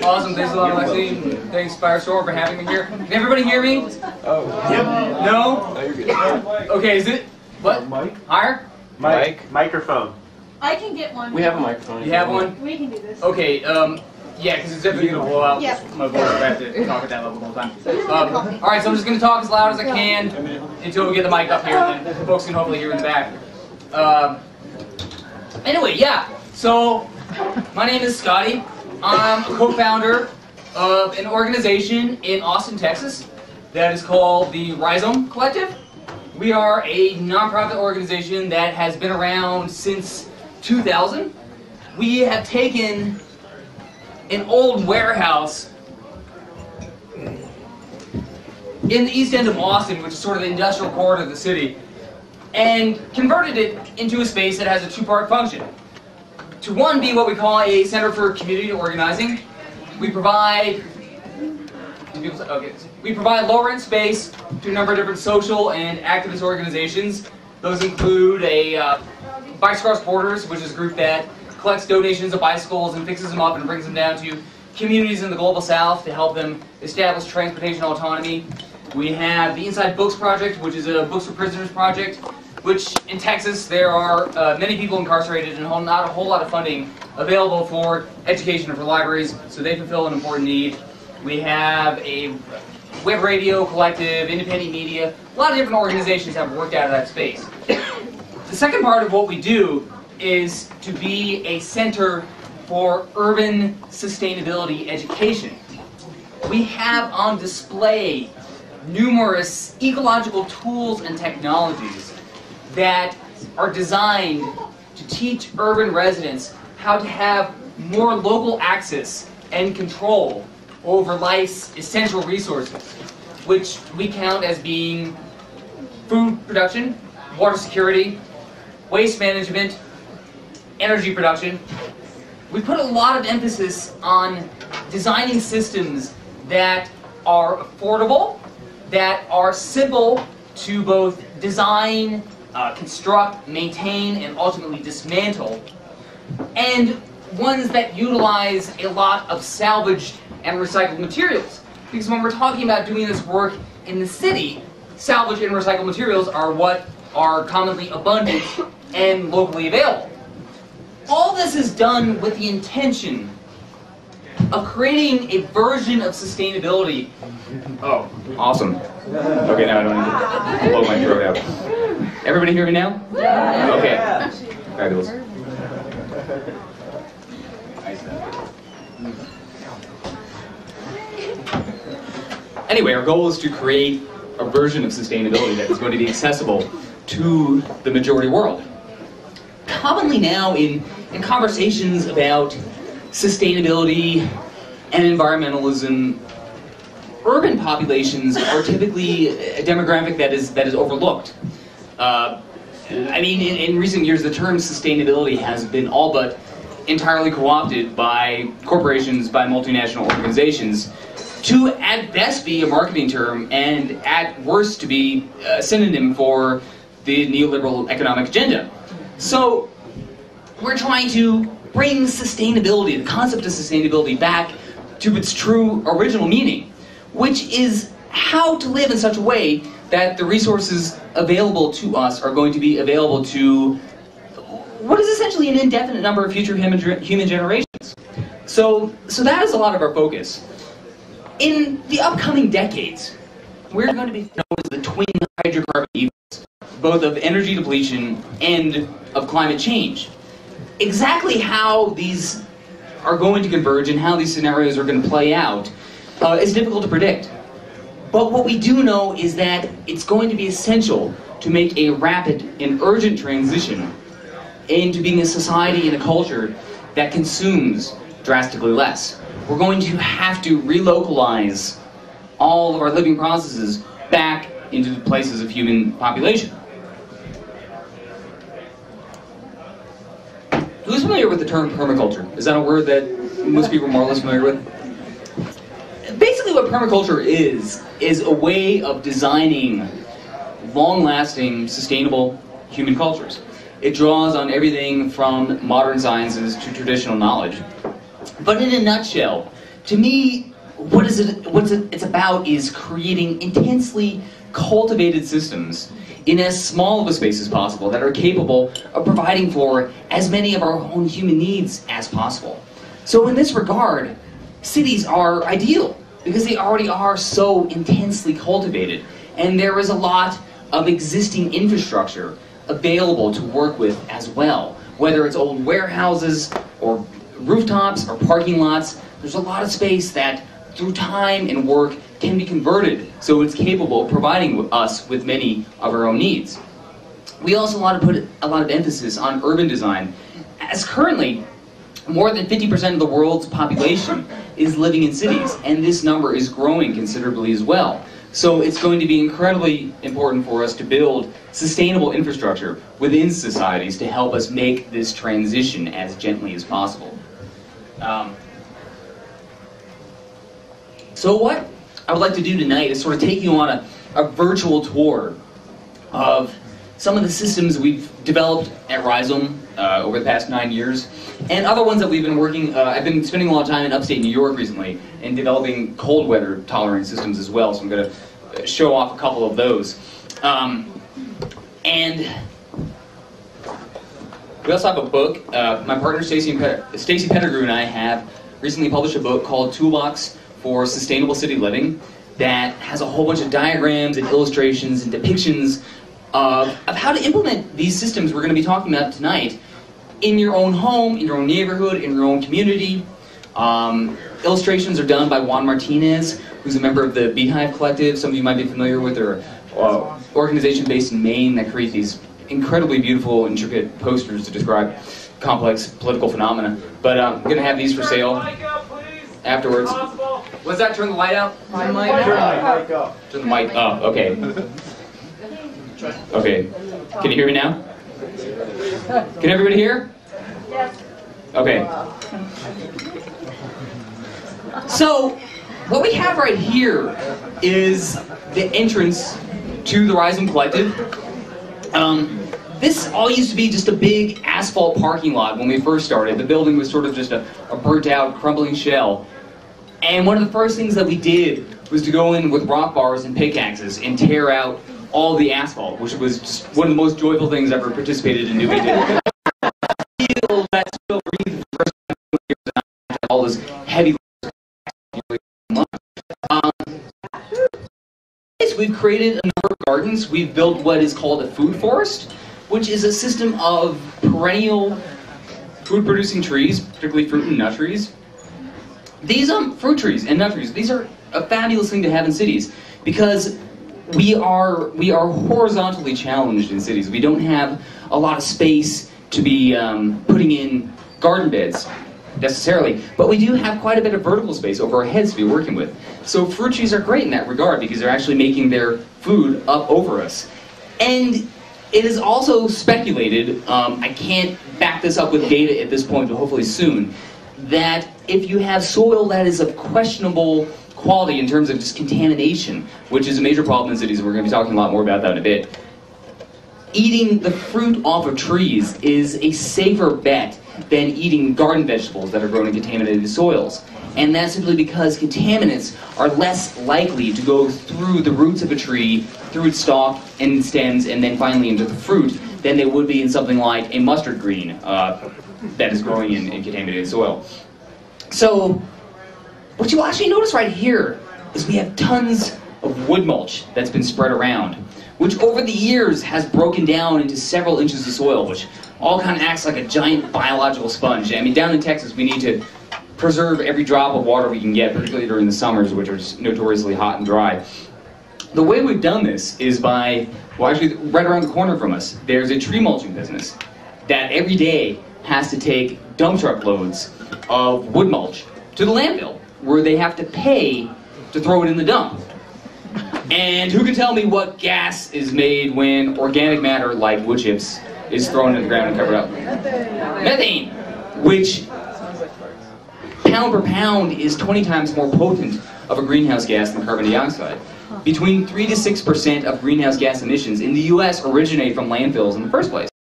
Awesome. Thanks a lot, Alexi. Thanks, Firestorm, for having me here. Can everybody hear me? Oh. Yep. No? No, you're good. Okay, is it? What? Mic? Higher? Microphone. I can get one. We have a microphone. You have one? We can do this. Okay, yeah, because it's definitely going to blow out my voice if I have to talk at that level the whole time. Alright, so I'm just going to talk as loud as I can until we get the mic up here, and then folks can hopefully hear in the back. Anyway, yeah, so my name is Scotty. I'm a co-founder of an organization in Austin, Texas that is called the Rhizome Collective. We are a nonprofit organization that has been around since 2000. We have taken an old warehouse in the east end of Austin, which is sort of the industrial corridor of the city, and converted it into a space that has a two-part function. To one, be what we call a center for community organizing. We provide low-rent space to a number of different social and activist organizations. Those include Bikes Across Borders, which is a group that collects donations of bicycles and fixes them up and brings them down to communities in the global south to help them establish transportation autonomy. We have the Inside Books Project, which is a Books for Prisoners project, which in Texas there are many people incarcerated and not a whole lot of funding available for education or for libraries, so they fulfill an important need. We have a web radio collective, independent media, a lot of different organizations have worked out of that space. The second part of what we do is to be a center for urban sustainability education. We have on display numerous ecological tools and technologies that are designed to teach urban residents how to have more local access and control over life's essential resources, which we count as being food production, water security, waste management, energy production. We put a lot of emphasis on designing systems that are affordable, that are simple to both design, construct, maintain, and ultimately dismantle, and ones that utilize a lot of salvaged and recycled materials. Because when we're talking about doing this work in the city, salvaged and recycled materials are what are commonly abundant and locally available. All this is done with the intention of creating a version of sustainability. Oh, awesome. Okay, now I don't need to blow my throat out. Everybody hear me now? Okay. Fabulous. Anyway, our goal is to create a version of sustainability that is going to be accessible to the majority world. Commonly now in conversations about sustainability and environmentalism, urban populations are typically a demographic that is overlooked. I mean, in recent years, the term sustainability has been all but entirely co-opted by corporations, by multinational organizations, to at best be a marketing term and at worst to be a synonym for the neoliberal economic agenda. So we're trying to bring sustainability, the concept of sustainability, back to its true original meaning, which is how to live in such a way that the resources available to us are going to be available to what is essentially an indefinite number of future human generations. So that is a lot of our focus. In the upcoming decades, we're going to be known as the twin hydrocarbon events, both of energy depletion and of climate change. Exactly how these are going to converge and how these scenarios are going to play out is difficult to predict. But what we do know is that it's going to be essential to make a rapid and urgent transition into being a society and a culture that consumes drastically less. We're going to have to relocalize all of our living processes back into the places of human population. Who's familiar with the term permaculture? Is that a word that most people are more or less familiar with? Basically what permaculture is a way of designing long-lasting, sustainable human cultures. It draws on everything from modern sciences to traditional knowledge. But in a nutshell, to me, it's about is creating intensely cultivated systems in as small of a space as possible that are capable of providing for as many of our own human needs as possible. So in this regard, cities are ideal because they already are so intensely cultivated, and there is a lot of existing infrastructure available to work with as well. Whether it's old warehouses or rooftops or parking lots, there's a lot of space that through time and work can be converted so it's capable of providing us with many of our own needs. We also put a lot of emphasis on urban design, as currently more than 50% of the world's population is living in cities, and this number is growing considerably as well. So it's going to be incredibly important for us to build sustainable infrastructure within societies to help us make this transition as gently as possible. So what I would like to do tonight is sort of take you on a virtual tour of some of the systems we've developed at Rhizome over the past 9 years, and other ones that we've been working. I've been spending a lot of time in upstate New York recently and developing cold weather tolerant systems as well, so I'm going to show off a couple of those. And we also have a book. My partner Stacy Pettigrew and I have recently published a book called Toolbox for Sustainable City Living that has a whole bunch of diagrams and illustrations and depictions of how to implement these systems we're going to be talking about tonight in your own home, in your own neighborhood, in your own community. Illustrations are done by Juan Martinez, who's a member of the Beehive Collective. Some of you might be familiar with their organization based in Maine that creates these incredibly beautiful, intricate posters to describe complex political phenomena. But I'm going to have these for sale afterwards. What's that? Turn the light out? Turn the mic up. Turn the mic up. Okay. Okay. Can you hear me now? Can everybody hear? Yes. Okay. So, what we have right here is the entrance to the Rhizome Collective. This all used to be just a big asphalt parking lot when we first started. The building was sort of just a burnt out, crumbling shell. And one of the first things that we did was to go in with rock bars and pickaxes and tear out all the asphalt, which was just one of the most joyful things I've ever participated in doing. Feel that still breathe the first time all this heavy. We've created a number of gardens. We've built what is called a food forest, which is a system of perennial food-producing trees, particularly fruit and nut trees. These fruit trees and nut trees, these are a fabulous thing to have in cities because we are horizontally challenged in cities. We don't have a lot of space to be putting in garden beds necessarily, but we do have quite a bit of vertical space over our heads to be working with. So fruit trees are great in that regard because they're actually making their food up over us. And it is also speculated, I can't back this up with data at this point, but hopefully soon, that if you have soil that is of questionable quality in terms of just contamination, which is a major problem in cities, and we're going to be talking a lot more about that in a bit, eating the fruit off of trees is a safer bet than eating garden vegetables that are grown in contaminated soils. And that's simply because contaminants are less likely to go through the roots of a tree, through its stalk and stems, and then finally into the fruit than they would be in something like a mustard green that is growing in contaminated soil. So, what you'll actually notice right here is we have tons of wood mulch that's been spread around, which over the years has broken down into several inches of soil, which all kind of acts like a giant biological sponge. I mean, down in Texas, we need to preserve every drop of water we can get, particularly during the summers, which are just notoriously hot and dry. The way we've done this is by, well, actually, right around the corner from us, there's a tree mulching business that every day has to take dump truck loads of wood mulch to the landfill, where they have to pay to throw it in the dump. And who can tell me what gas is made when organic matter like wood chips is thrown in the ground and covered up? Methane, which pound per pound is 20 times more potent of a greenhouse gas than carbon dioxide. Between 3 to 6% of greenhouse gas emissions in the US originate from landfills in the first place.